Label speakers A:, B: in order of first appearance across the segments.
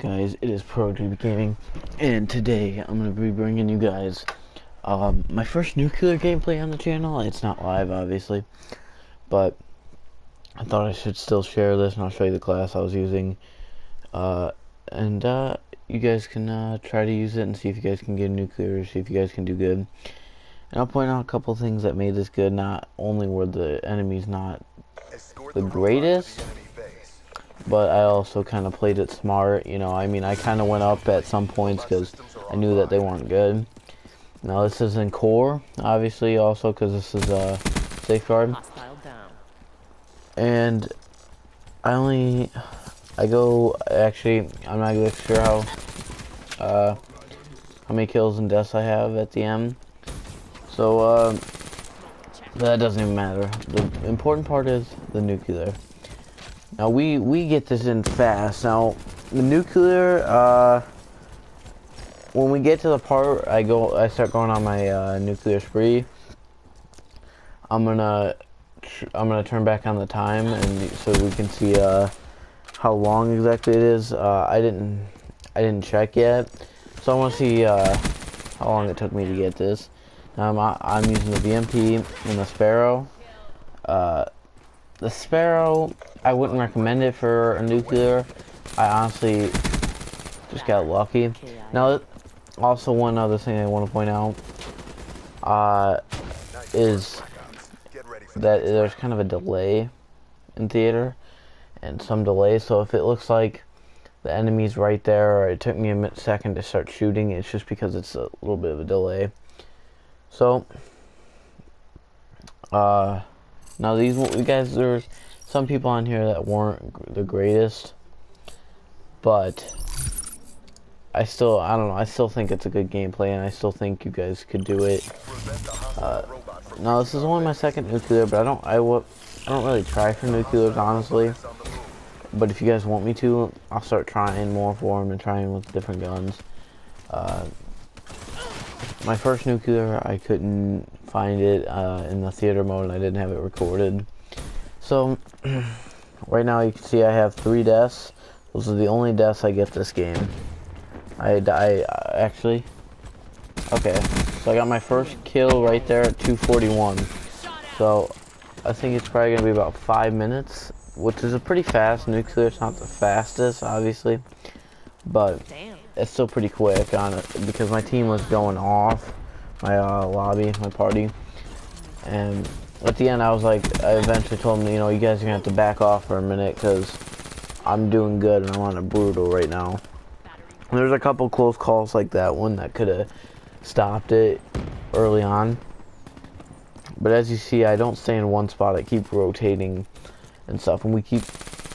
A: guys? It is Pro3 Gaming, and today I'm going to be bringing you guys my first nuclear gameplay on the channel. It's not live, obviously, but I thought I should still share this, and I'll show you the class I was using, and you guys can try to use it and see if you guys can get nuclear, see if you guys can do good. And I'll point out a couple things that made this good. Not only were the enemies not the greatest, but I also kind of played it smart, you know. I mean, I kind of went up at some points because I knew that they weren't good. Now this is in core, obviously, also because this is a safeguard. And actually, I'm not really sure how many kills and deaths I have at the end. So, that doesn't even matter. The important part is the nuclear. Now we get this in fast. Now the nuclear, when we get to the part I start going on my nuclear spree. I'm gonna turn back on the time, and so we can see how long exactly it is. I didn't check yet, so I want to see how long it took me to get this. I'm using the VMP and the Sparrow. The Sparrow, I wouldn't recommend it for a nuclear. I honestly just got lucky. Now, also one other thing I want to point out is that there's kind of a delay in theater, and some delay. So if it looks like the enemy's right there, or it took me a second to start shooting, it's just because it's a little bit of a delay. So, now there's some people on here that weren't the greatest, but I don't know, I still think it's a good gameplay, and I still think you guys could do it. Now this is only my second nuclear, but I don't really try for nuclears, honestly. But if you guys want me to, I'll start trying more for them and trying with different guns. My first nuclear, I couldn't find it in the theater mode, and I didn't have it recorded. So, right now you can see I have 3 deaths. Those are the only deaths I get this game. Actually, okay, so I got my first kill right there at 241. So, I think it's probably going to be about 5 minutes, which is a pretty fast nuclear. It's not the fastest, obviously, but it's still pretty quick on it, because my team was going off, my lobby, my party, and at the end I eventually told them, you know, you guys are gonna have to back off for a minute because I'm doing good and I'm on a brutal right now. And there's a couple close calls like that one that could have stopped it early on, but as you see, I don't stay in one spot. I keep rotating and stuff, and we keep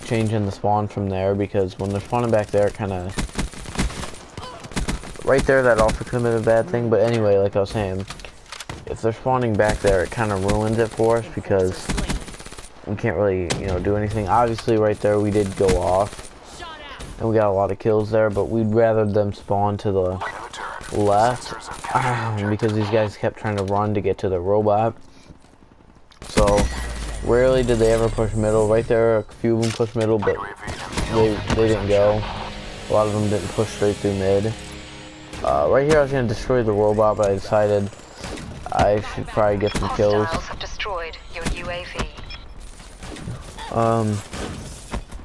A: changing the spawn from there, because when they're spawning back there, it kind of right there, that also could have been a bad thing. But anyway, like I was saying, if they're spawning back there, it kind of ruins it for us, because we can't really, you know, do anything. Obviously, right there, we did go off, and we got a lot of kills there, but we'd rather them spawn to the left, because these guys kept trying to run to get to the robot. So, rarely did they ever push middle. Right there, a few of them pushed middle, but they didn't go. A lot of them didn't push straight through mid. Right here I was going to destroy the robot, but I decided I should probably get some kills.
B: Have destroyed your UAV.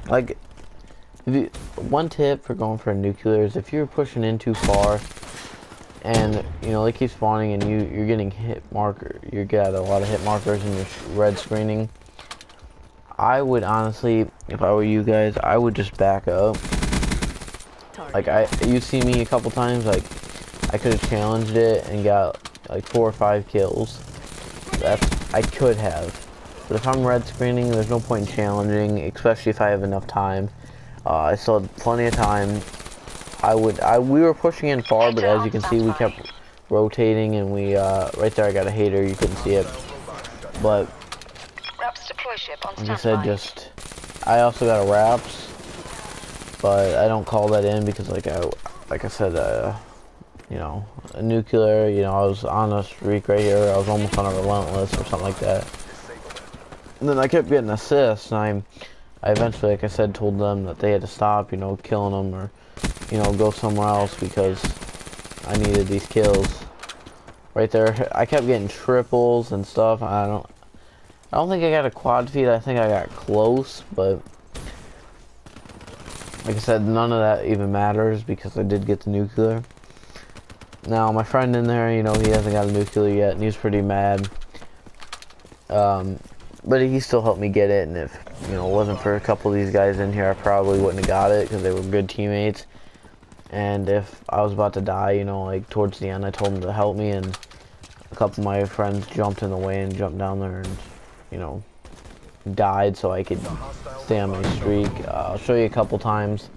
A: Like, one tip for going for a nuclear is if you're pushing in too far, and, you know, they keep spawning, and you're getting you got a lot of hit markers in your red screening, I would honestly, if I were you guys, I would just back up. Like, you see me a couple times, like, I could have challenged it and got like 4 or 5 kills. I could have. But if I'm red screening, there's no point in challenging, especially if I have enough time. I still had plenty of time. We were pushing in far, but as you can see, we kept rotating, and right there I got a hater, you couldn't see it. But, like I said, I also got a wraps. But I don't call that in because, like I said, you know, a nuclear, you know, I was on a streak right here. I was almost on a relentless or something like that. And then I kept getting assists, and I eventually, like I said, told them that they had to stop, you know, killing them or you know, go somewhere else because I needed these kills. Right there, I kept getting triples and stuff. I don't think I got a quad feed. I think I got close, but like I said, none of that even matters because I did get the nuclear. Now, my friend in there, you know, he hasn't got a nuclear yet, and he's pretty mad. But he still helped me get it, and if, you know, it wasn't for a couple of these guys in here, I probably wouldn't have got it because they were good teammates. And if I was about to die, you know, like towards the end, I told them to help me, and a couple of my friends jumped in the way and jumped down there and, you know, died so I could stay on my streak. I'll show you a couple times.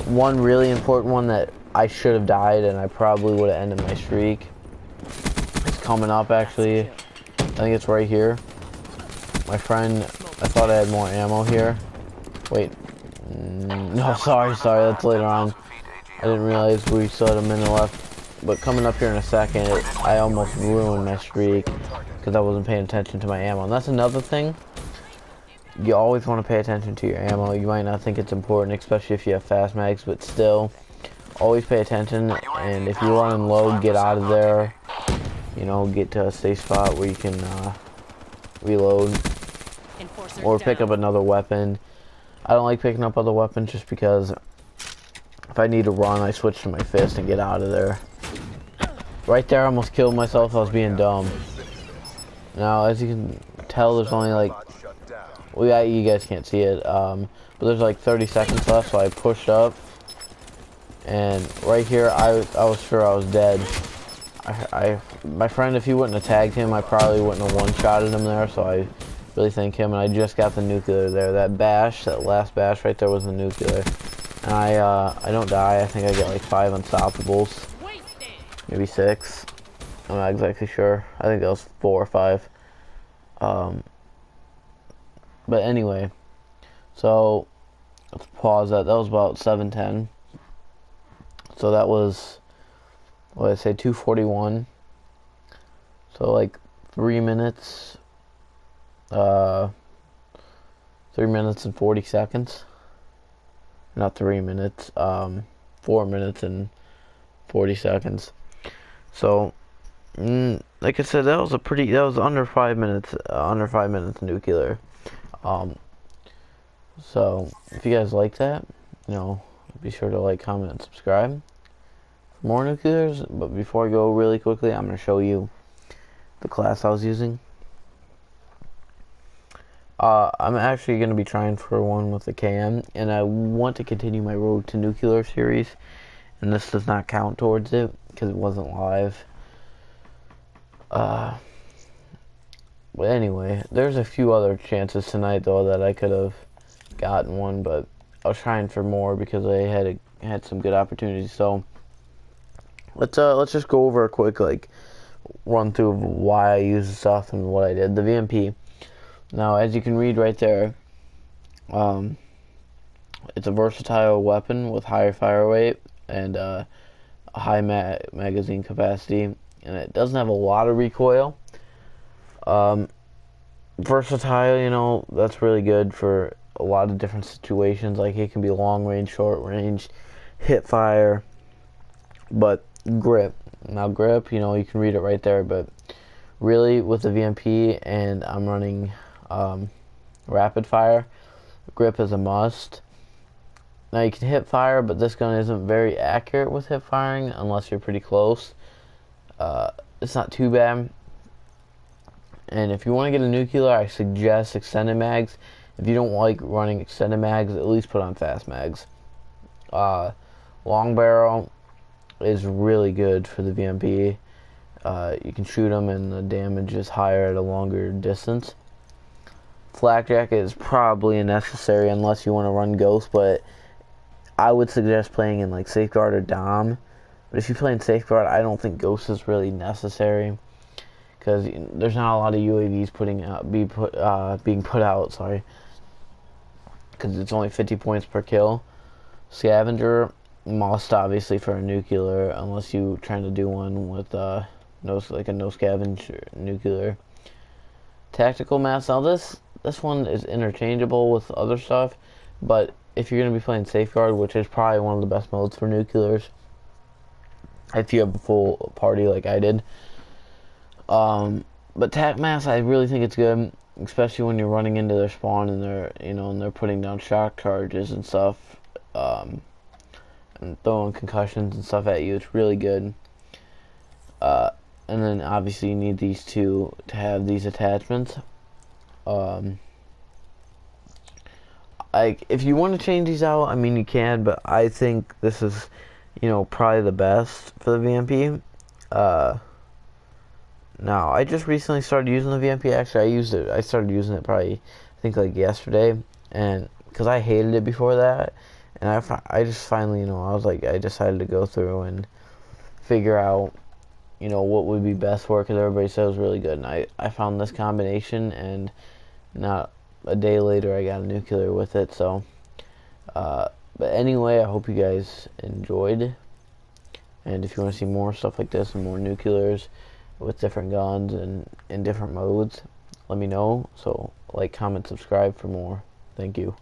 A: One really important one that I should have died and I probably would have ended my streak. It's coming up actually. I think it's right here. My friend, I thought I had more ammo here. Wait. No, sorry, that's later on. I didn't realize we still had a minute left. But coming up here in a second, I almost ruined my streak because I wasn't paying attention to my ammo. And that's another thing. You always want to pay attention to your ammo. You might not think it's important, especially if you have fast mags, but still, always pay attention. And if you're running low, get out of there. You know, get to a safe spot where you can reload or pick up another weapon. I don't like picking up other weapons just because if I need to run, I switch to my fist and get out of there. Right there, I almost killed myself. I was being dumb. Now, as you can tell, there's only like, well, yeah, you guys can't see it, but there's like 30 seconds left, so I pushed up, and right here, I was sure I was dead. My friend, if he wouldn't have tagged him, I probably wouldn't have one-shotted him there, so I really thank him, and I just got the nuclear there. That bash, that last bash right there was the nuclear. And I don't die. I think I get like 5 unstoppables, maybe 6. I'm not exactly sure. I think that was 4 or 5. But anyway, so let's pause that. That was about 7:10. So that was, what did I say, 2:41. So like 3 minutes. 3 minutes and 40 seconds. Not 3 minutes. 4 minutes and 40 seconds. So, like I said, that was under 5 minutes. Under 5 minutes nuclear. So if you guys like that, you know, be sure to like, comment, and subscribe for more nuclears. But before I go really quickly, I'm going to show you the class I was using. I'm actually going to be trying for one with the KM, and I want to continue my Road to Nuclear series, and this does not count towards it because it wasn't live. But anyway, there's a few other chances tonight though that I could have gotten one, but I was trying for more because I had some good opportunities. So let's just go over a quick like run through of why I used the stuff and what I did. The VMP. Now, as you can read right there, it's a versatile weapon with higher fire rate and a high magazine capacity, and it doesn't have a lot of recoil. Versatile, you know, that's really good for a lot of different situations. Like, it can be long range, short range, hip fire, but grip. Now, grip, you know, you can read it right there, but really with the VMP, and I'm running rapid fire, grip is a must. Now, you can hip fire, but this gun isn't very accurate with hip firing unless you're pretty close. It's not too bad. And if you want to get a nuclear, I suggest extended mags. If you don't like running extended mags, at least put on fast mags. Long barrel is really good for the VMP. You can shoot them and the damage is higher at a longer distance. Flak jacket is probably unnecessary unless you want to run Ghost, but I would suggest playing in like Safeguard or Dom. But if you play in Safeguard, I don't think Ghost is really necessary because there's not a lot of UAVs being put out. Sorry, because it's only 50 points per kill. Scavenger must obviously for a nuclear unless you trying to do one with no scavenge nuclear. Tactical mask. Now this one is interchangeable with other stuff, but if you're going to be playing Safeguard, which is probably one of the best modes for nuclears, if you have a full party like I did. But Tac Mass, I really think it's good, especially when you're running into their spawn and they're putting down shock charges and stuff, and throwing concussions and stuff at you. It's really good. And then obviously you need these two to have these attachments. If you want to change these out, I mean you can, but I think this is, probably the best for the VMP. Now, I just recently started using the VMP. Actually, I started using it probably, I think, like yesterday, and because I hated it before that, and I just finally, I was like, I decided to go through and figure out, what would be best for it, because everybody said it was really good, and I found this combination, and not a day later, I got a nuclear with it. So, but anyway, I hope you guys enjoyed, and if you want to see more stuff like this and more nuclears with different guns and in different modes, let me know. So like, comment, subscribe for more. Thank you.